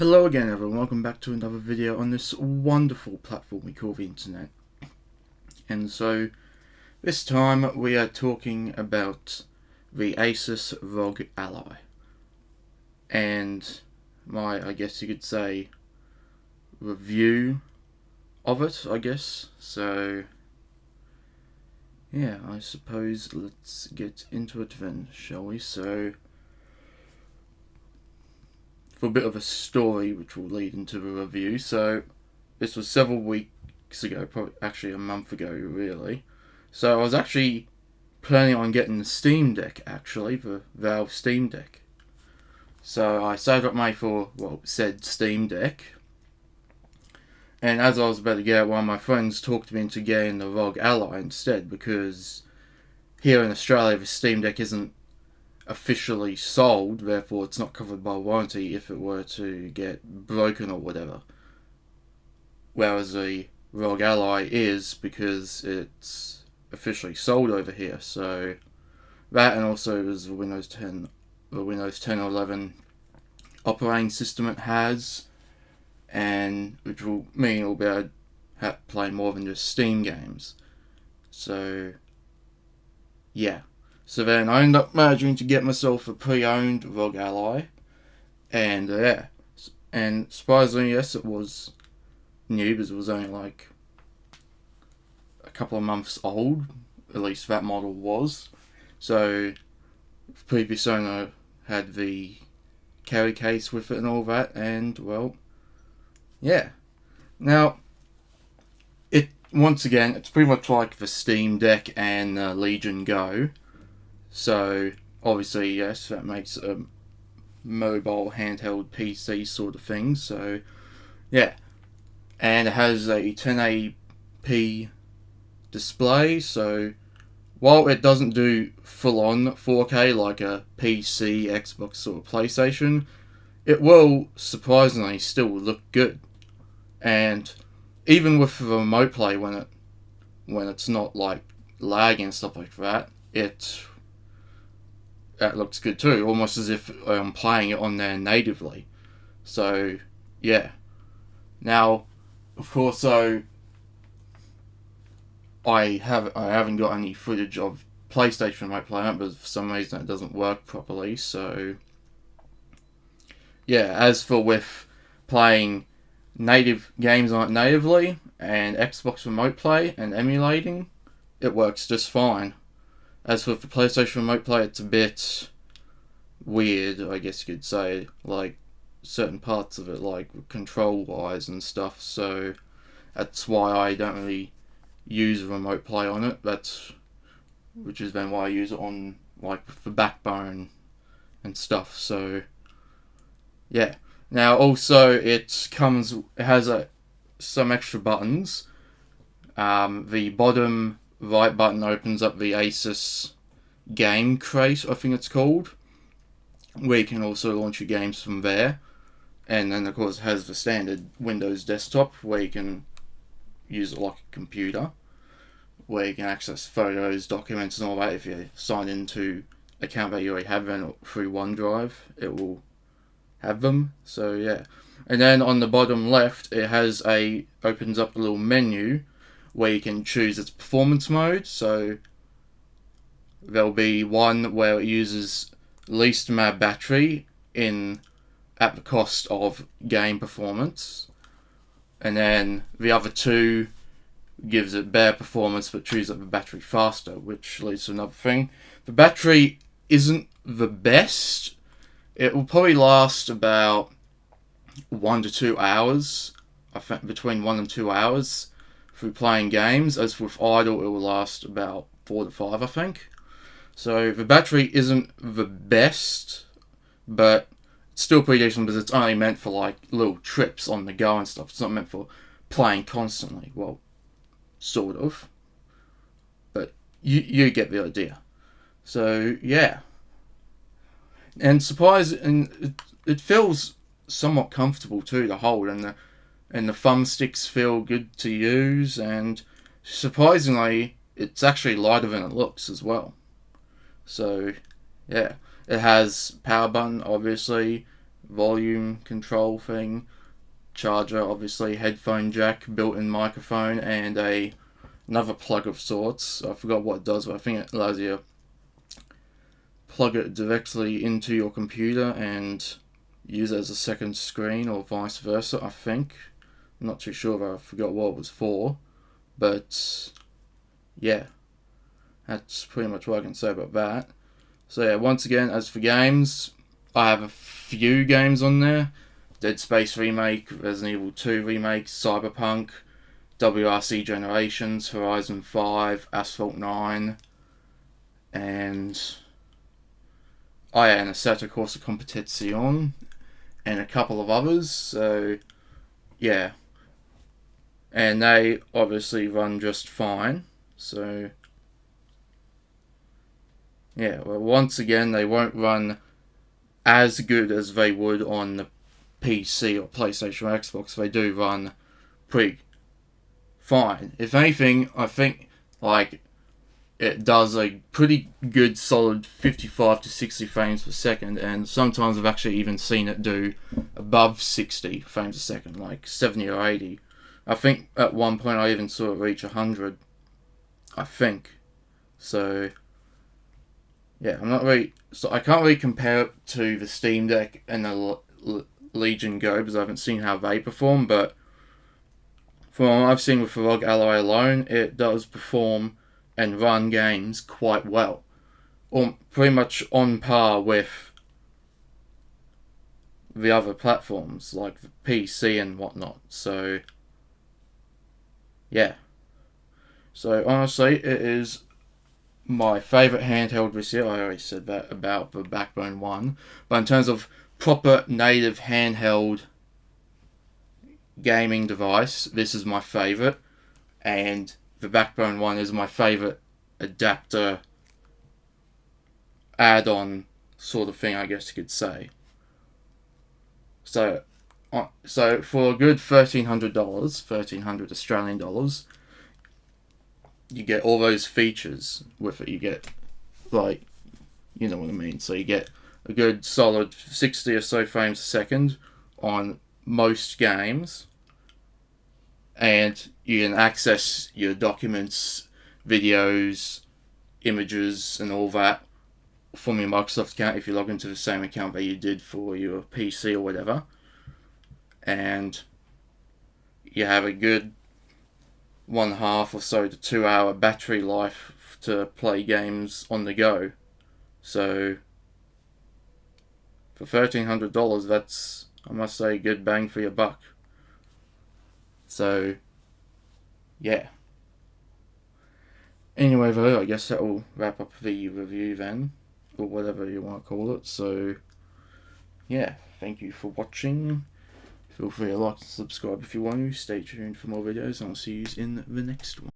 Hello again everyone, welcome back to another video on this wonderful platform we call the internet. And so, this time we are talking about the Asus Rog Ally. And my, I guess you could say, review of it, I guess. So, yeah, I suppose let's get into it then, shall we? So, for a bit of a story which will lead into the review. So this was several weeks ago, probably actually a month ago really. So I was actually planning on getting the Steam Deck, actually, the Valve Steam Deck. So I saved up money for, well, said Steam Deck. And as I was about to get it, one of my friends talked me into getting the Rog Ally instead, because here in Australia the Steam Deck isn't officially sold, therefore it's not covered by warranty if it were to get broken or whatever. Whereas the Rog Ally is, because it's officially sold over here. So that, and also is the Windows 10 or 11 operating system it has, and which will mean it'll be able to play more than just Steam games. So yeah. So then I ended up managing to get myself a pre-owned Rog Ally, and yeah, and surprisingly, yes, it was new, because it was only like a couple of months old, at least that model was. So the previous owner had the carry case with it and all that, and well, yeah. Now, once again, it's pretty much like the Steam Deck and Legion Go. So, obviously, yes, that makes a mobile handheld PC sort of thing. So, yeah. And it has a 1080p display. So, while it doesn't do full-on 4K like a PC, Xbox, or PlayStation, it will surprisingly still look good. And even with the remote play, when it's not like lagging and stuff like that, that looks good too, almost as if I'm playing it on there natively. So, yeah. Now, of course, so I haven't got any footage of PlayStation remote play, but for some reason it doesn't work properly. So, yeah. As for with playing native games on it natively and Xbox remote play and emulating, it works just fine. As for the PlayStation remote play, it's a bit weird, I guess you could say, like certain parts of it, like control wise and stuff. So that's why I don't really use remote play on it. Which is then why I use it on like the Backbone and stuff. So yeah. Now also it has some extra buttons. The bottom right button opens up the Asus game crate, I think it's called, where you can also launch your games from there. And then of course it has the standard Windows desktop, where you can use it like a computer, where you can access photos, documents and all that. If you sign into an account that you already have through OneDrive, it will have them. So yeah. And then on the bottom left, it opens up a little menu where you can choose its performance mode. So there'll be one where it uses least amount of battery at the cost of game performance, and then the other two gives it better performance but chews up the battery faster, which leads to another thing. The battery isn't the best. It will probably last about 1 to 2 hours. I think between 1 and 2 hours through playing games. As with idle, it will last about 4 to 5, I think. So the battery isn't the best, but it's still pretty decent, because it's only meant for like little trips on the go and stuff. It's not meant for playing constantly. Well, sort of, but you get the idea. So yeah, and it feels somewhat comfortable too to hold, and the thumbsticks feel good to use, and surprisingly, it's actually lighter than it looks as well. So, yeah. It has power button, obviously, volume control thing, charger, obviously, headphone jack, built-in microphone, and another plug of sorts. I forgot what it does, but I think it allows you to plug it directly into your computer and use it as a second screen, or vice versa, I think. I'm not too sure, but I forgot what it was for. But yeah, that's pretty much what I can say about that. So yeah, once again, as for games, I have a few games on there. Dead Space Remake, Resident Evil 2 Remake, Cyberpunk, WRC Generations, Horizon 5, Asphalt 9, and and Assetto Corsa Competizione, and a couple of others. So yeah, and they obviously run just fine. So yeah, well, once again, they won't run as good as they would on the PC or PlayStation or Xbox. They do run pretty fine. If anything, I think like it does a pretty good solid 55 to 60 frames per second, and sometimes I've actually even seen it do above 60 frames a second, like 70 or 80. I think at one point I even saw it reach 100, I think. So yeah, I can't really compare it to the Steam Deck and the Legion Go because I haven't seen how they perform, but from what I've seen with the Rog Ally alone, it does perform and run games quite well. Or pretty much on par with the other platforms, like the PC and whatnot. So, yeah. So, honestly, it is my favourite handheld this year. I already said that about the Backbone 1. But in terms of proper native handheld gaming device, this is my favourite. And the Backbone 1 is my favourite adapter add-on sort of thing, I guess you could say. So for a good $1,300, 1,300 Australian dollars, you get all those features with it. You get, like, you know what I mean. So you get a good solid 60 or so frames a second on most games, and you can access your documents, videos, images, and all that from your Microsoft account if you log into the same account that you did for your PC or whatever. And you have a good 1.5 or so to 2 hour battery life to play games on the go. So for $1,300, that's, I must say, good bang for your buck. So yeah. Anyway, though, I guess that will wrap up the review then, or whatever you want to call it. So yeah, thank you for watching. Feel free to like and subscribe if you want to. Stay tuned for more videos, and I'll see you in the next one.